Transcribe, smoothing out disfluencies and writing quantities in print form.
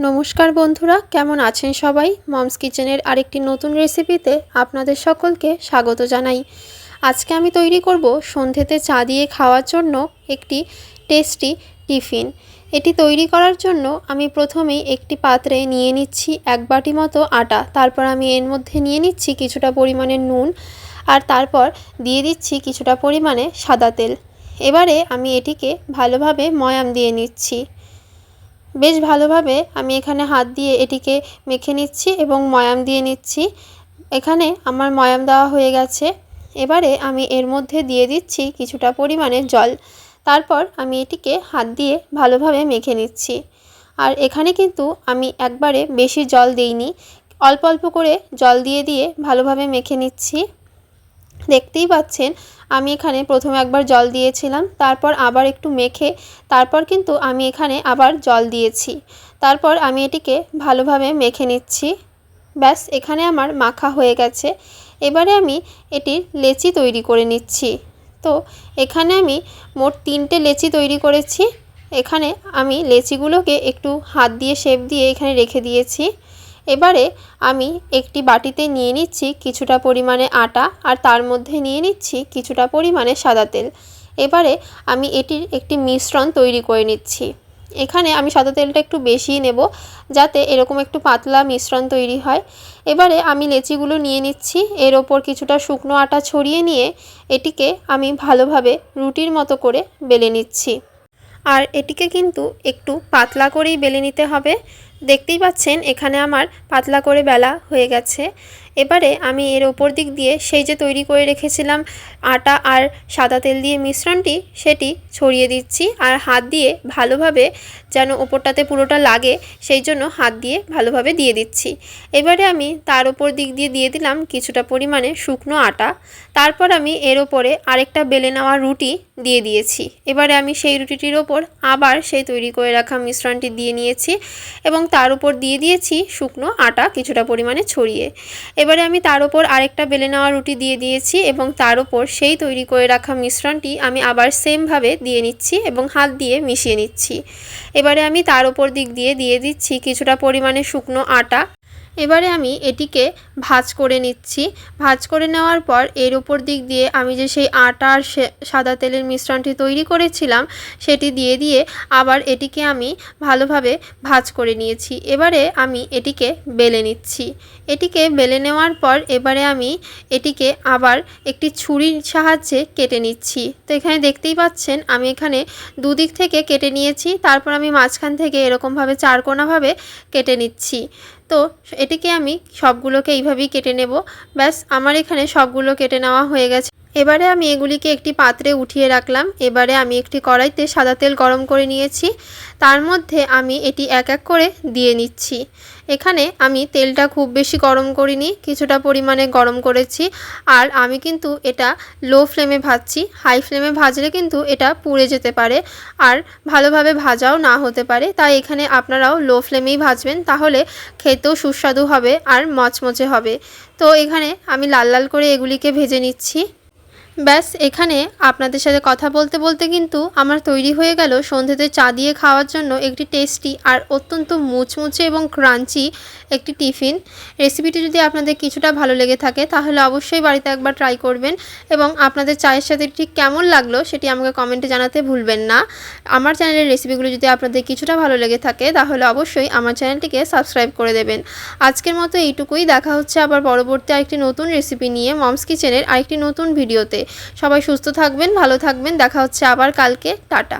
নমস্কার বন্ধুরা, কেমন আছেন সবাই? মমস কিচেনের আরেকটি নতুন রেসিপিতে আপনাদের সকলকে স্বাগত জানাই। আজকে আমি তৈরি করব সন্ধ্যেতে চা দিয়ে খাওয়ার জন্য একটি টেস্টি টিফিন। এটি তৈরি করার জন্য আমি প্রথমেই একটি পাত্রে নিয়ে নিচ্ছি 1 বাটি মতো আটা। তারপর আমি এর মধ্যে নিয়ে নিচ্ছি কিছুটা পরিমাণে নুন, আর তারপর দিয়ে দিচ্ছি কিছুটা পরিমাণে সাদা তেল। এবারে আমি এটিকে ভালোভাবে ময়াম দিয়ে নিচ্ছি। বেশ ভালোভাবে আমি এখানে হাত দিয়ে এটিকে মেখে নিচ্ছি এবং ময়াম দিয়ে নিচ্ছি। এখানে আমার ময়াম দেওয়া হয়ে গেছে। এবারে আমি এর মধ্যে দিয়ে দিচ্ছি কিছুটা পরিমাণে জল। তারপর আমি এটিকে হাত দিয়ে ভালোভাবে মেখে নিচ্ছি। আর এখানে কিন্তু আমি একবারে বেশি জল দেইনি, অল্প অল্প করে জল দিয়ে দিয়ে ভালোভাবে মেখে নিচ্ছি। দেখতেই পাচ্ছেন আমি এখানে প্রথমে একবার জল দিয়েছিলাম, তারপর আবার একটু মেখে তারপর কিন্তু আমি এখানে আবার জল দিয়েছি। তারপর আমি এটিকে ভালোভাবে মেখে নিচ্ছি। ব্যাস, এখানে আমার মাখা হয়ে গেছে। এবারে আমি এটির লেচি তৈরি করে নিচ্ছি। তো এখানে আমি মোট 3টে লেচি তৈরি করেছি। এখানে আমি লেচিগুলোকে একটু হাত দিয়ে শেপ দিয়ে এখানে রেখে দিয়েছি। এবারে আমি একটি বাটিতে নিয়ে নিচ্ছি কিছুটা পরিমাণে আটা, আর তার মধ্যে নিয়ে নিচ্ছি কিছুটা পরিমাণে সাদা তেল। এবারে আমি এটির একটি মিশ্রণ তৈরি করে নিচ্ছি। এখানে আমি সাদা তেলটা একটু বেশিই নেব, যাতে এরকম একটু পাতলা মিশ্রণ তৈরি হয়। এবারে আমি লেচিগুলো নিয়ে নিচ্ছি, এর ওপর কিছুটা শুকনো আটা ছড়িয়ে নিয়ে এটিকে আমি ভালোভাবে রুটির মতো করে বেলে নিচ্ছি। আর এটিকে কিন্তু একটু পাতলা করেই বেলে নিতে হবে। দেখতেই পাচ্ছেন এখানে আমার পাতলা করে বেলা হয়ে গেছে। এবারে আমি এর ওপর দিক দিয়ে সেই যে তৈরি করে রেখেছিলাম আটা আর সাদা তেল দিয়ে মিশ্রণটি, সেটি ছড়িয়ে দিচ্ছি। আর হাত দিয়ে ভালোভাবে যেন ওপরটাতে পুরোটা লাগে, সেই জন্য হাত দিয়ে ভালোভাবে দিয়ে দিচ্ছি। এবারে আমি তার ওপর দিক দিয়ে দিয়ে দিলাম কিছুটা পরিমাণে শুকনো আটা। তারপর আমি এর ওপরে আরেকটা বেলে নেওয়া রুটি দিয়ে দিয়েছি। এবারে আমি সেই রুটিটির ওপর আবার সেই তৈরি করে রাখা মিশ্রণটি দিয়ে নিয়েছি এবং তার উপর দিয়ে দিয়েছি শুকনো আটা কিছুটা পরিমাণে ছড়িয়ে। এবারে আমি তার উপর আরেকটা বেলে নেওয়া রুটি দিয়ে দিয়েছি এবং তার উপর সেই তৈরি করে রাখা মিশ্রণটি আমি আবার সেমভাবে দিয়ে নিচ্ছি এবং হাত দিয়ে মিশিয়ে নিচ্ছি। এবারে আমি তার উপর দিক দিয়ে দিয়ে দিচ্ছি কিছুটা পরিমাণে শুকনো আটা। এবারে আমি এটিকে ভাঁজ করে নিচ্ছি। ভাঁজ করে নেওয়ার পর এর উপর দিক দিয়ে আমি যে সেই আটা আর সাদা তেলের মিশ্রণটি তৈরি করেছিলাম সেটি দিয়ে দিয়ে আবার এটিকে আমি ভালোভাবে ভাঁজ করে নিয়েছি। এবারে আমি এটিকে বেলে নিচ্ছি। এটিকে বেলে নেওয়ার পর এবারে আমি এটিকে আবার একটি ছুরির সাহায্যে কেটে নিচ্ছি। তো এখানে দেখতেই পাচ্ছেন আমি এখানে দুদিক থেকে কেটে নিয়েছি, তারপর আমি মাঝখান থেকে এরকমভাবে চারকোনাভাবে কেটে নিচ্ছি। তো এটিকে আমি সবগুলোকে এইভাবেই কেটে নেব। ব্যাস, আমার এখানে সবগুলো কেটে নেওয়া হয়ে গেছে। এবারে আমি এগুলিকে একটি পাত্রে উঠিয়ে রাখলাম। এবারে আমি একটি কড়াইতে সাদা তেল গরম করে নিয়েছি, তার মধ্যে আমি এটি এক এক করে দিয়ে নিচ্ছি। এখানে আমি তেলটা খুব বেশি গরম করিনি, কিছুটা পরিমাণে গরম করেছি। আর আমি কিন্তু এটা লো ফ্লেমে ভাজছি, হাই ফ্লেমে ভাজলে কিন্তু এটা পুড়ে যেতে পারে আর ভালোভাবে ভাজাও না হতে পারে। তাই এখানে আপনারাও লো ফ্লেমেই ভাজবেন, তাহলে খেতেও সুস্বাদু হবে আর মচমচে হবে। তো এখানে আমি লাল লাল করে এগুলিকে ভেজে নিচ্ছি। ব্যাস, এখানে আপনাদের সাথে কথা বলতে বলতে কিন্তু আমার তৈরি হয়ে গেল সন্ধ্যেতে চা দিয়ে খাওয়ার জন্য একটি টেস্টি আর অত্যন্ত মুচমুচে এবং ক্রাঞ্চি একটি টিফিন। রেসিপিটি যদি আপনাদের কিছুটা ভালো লেগে থাকে তাহলে অবশ্যই বাড়িতে একবার ট্রাই করবেন এবং আপনাদের চায়ের সাথে ঠিক কেমন লাগলো সেটি আমাকে কমেন্টে জানাতে ভুলবেন না। আমার চ্যানেলের রেসিপিগুলো যদি আপনাদের কিছুটা ভালো লেগে থাকে তাহলে অবশ্যই আমার চ্যানেলটিকে সাবস্ক্রাইব করে দেবেন। আজকের মতো এইটুকুই। দেখা হচ্ছে আবার পরবর্তী আরেকটি নতুন রেসিপি নিয়ে মমস কিচেনের আরেকটি নতুন ভিডিওতে। সবাই সুস্থ থাকবেন, ভালো থাকবেন। দেখা হচ্ছে আবার কালকে। টাটা।